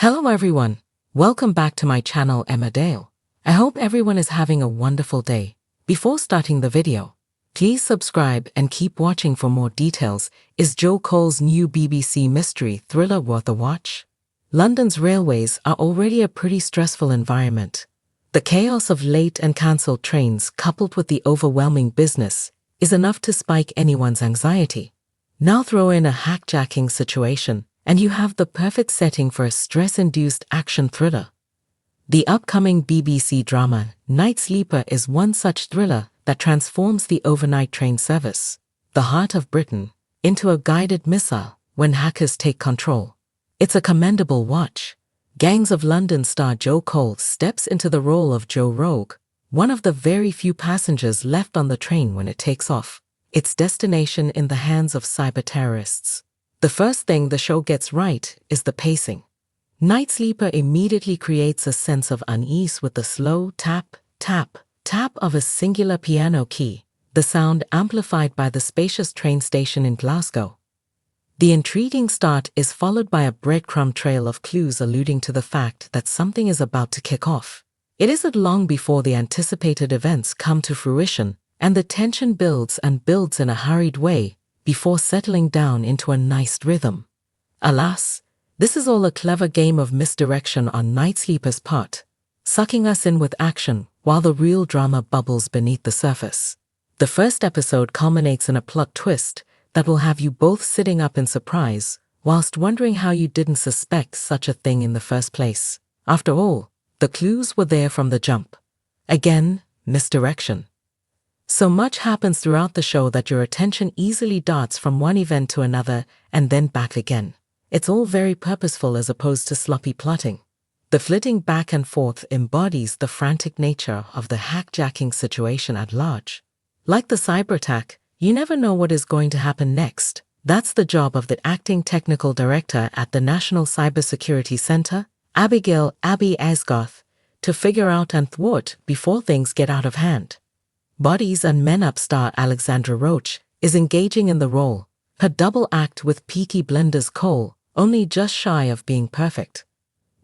Hello everyone, welcome back to my channel Emmerdale. I hope everyone is having a wonderful day. Before starting the video, please subscribe and keep watching for more details. Is Joe Cole's new BBC mystery thriller worth a watch? London's railways are already a pretty stressful environment. The chaos of late and cancelled trains coupled with the overwhelming business is enough to spike anyone's anxiety. Now throw in a hackjacking situation, and you have the perfect setting for a stress-induced action thriller. The upcoming BBC drama Night Sleeper is one such thriller that transforms the overnight train service, the heart of Britain, into a guided missile when hackers take control. It's a commendable watch. Gangs of London star Joe Cole steps into the role of Joe Rogue, one of the very few passengers left on the train when it takes off, its destination in the hands of cyber-terrorists. The first thing the show gets right is the pacing. Night Sleeper immediately creates a sense of unease with the slow tap, tap, tap of a singular piano key, the sound amplified by the spacious train station in Glasgow. The intriguing start is followed by a breadcrumb trail of clues alluding to the fact that something is about to kick off. It isn't long before the anticipated events come to fruition, and the tension builds and builds in a hurried way, before settling down into a nice rhythm. Alas, this is all a clever game of misdirection on Night Sleeper's part, sucking us in with action while the real drama bubbles beneath the surface. The first episode culminates in a plot twist that will have you both sitting up in surprise whilst wondering how you didn't suspect such a thing in the first place. After all, the clues were there from the jump. Again, misdirection. So much happens throughout the show that your attention easily darts from one event to another and then back again. It's all very purposeful as opposed to sloppy plotting. The flitting back and forth embodies the frantic nature of the hackjacking situation at large. Like the cyber attack, you never know what is going to happen next. That's the job of the acting technical director at the National Cybersecurity Centre, Abigail Abby Asgoth, to figure out and thwart before things get out of hand. Bodies and Men Up star Alexandra Roach is engaging in the role, her double act with Peaky Blinders Cole, only just shy of being perfect.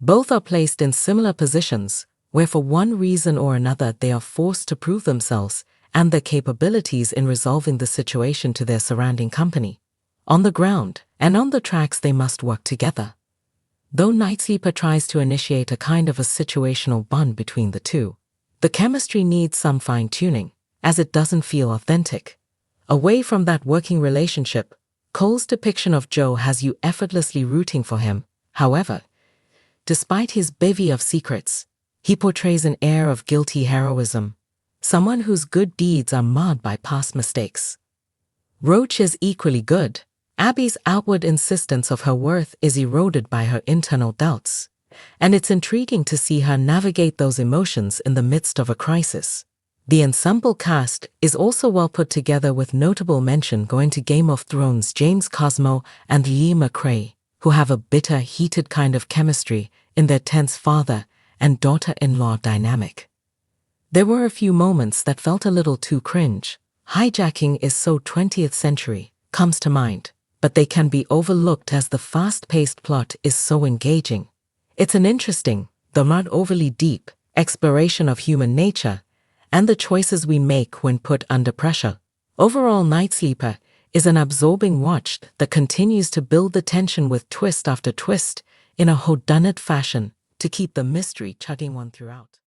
Both are placed in similar positions, where for one reason or another they are forced to prove themselves and their capabilities in resolving the situation to their surrounding company. On the ground and on the tracks they must work together. Though Night Sleeper tries to initiate a kind of a situational bond between the two, the chemistry needs some fine-tuning, as it doesn't feel authentic. Away from that working relationship, Cole's depiction of Joe has you effortlessly rooting for him. However, despite his bevy of secrets, he portrays an air of guilty heroism, someone whose good deeds are marred by past mistakes. Roach is equally good. Abby's outward insistence of her worth is eroded by her internal doubts, and it's intriguing to see her navigate those emotions in the midst of a crisis. The ensemble cast is also well put together, with notable mention going to Game of Thrones' James Cosmo and Lee McRae, who have a bitter, heated kind of chemistry in their tense father and daughter-in-law dynamic. There were a few moments that felt a little too cringe. Hijacking is so 20th century, comes to mind, but they can be overlooked as the fast-paced plot is so engaging. It's an interesting, though not overly deep, exploration of human nature and the choices we make when put under pressure. Overall, Night Sleeper is an absorbing watch that continues to build the tension with twist after twist in a whodunit fashion to keep the mystery chugging on throughout.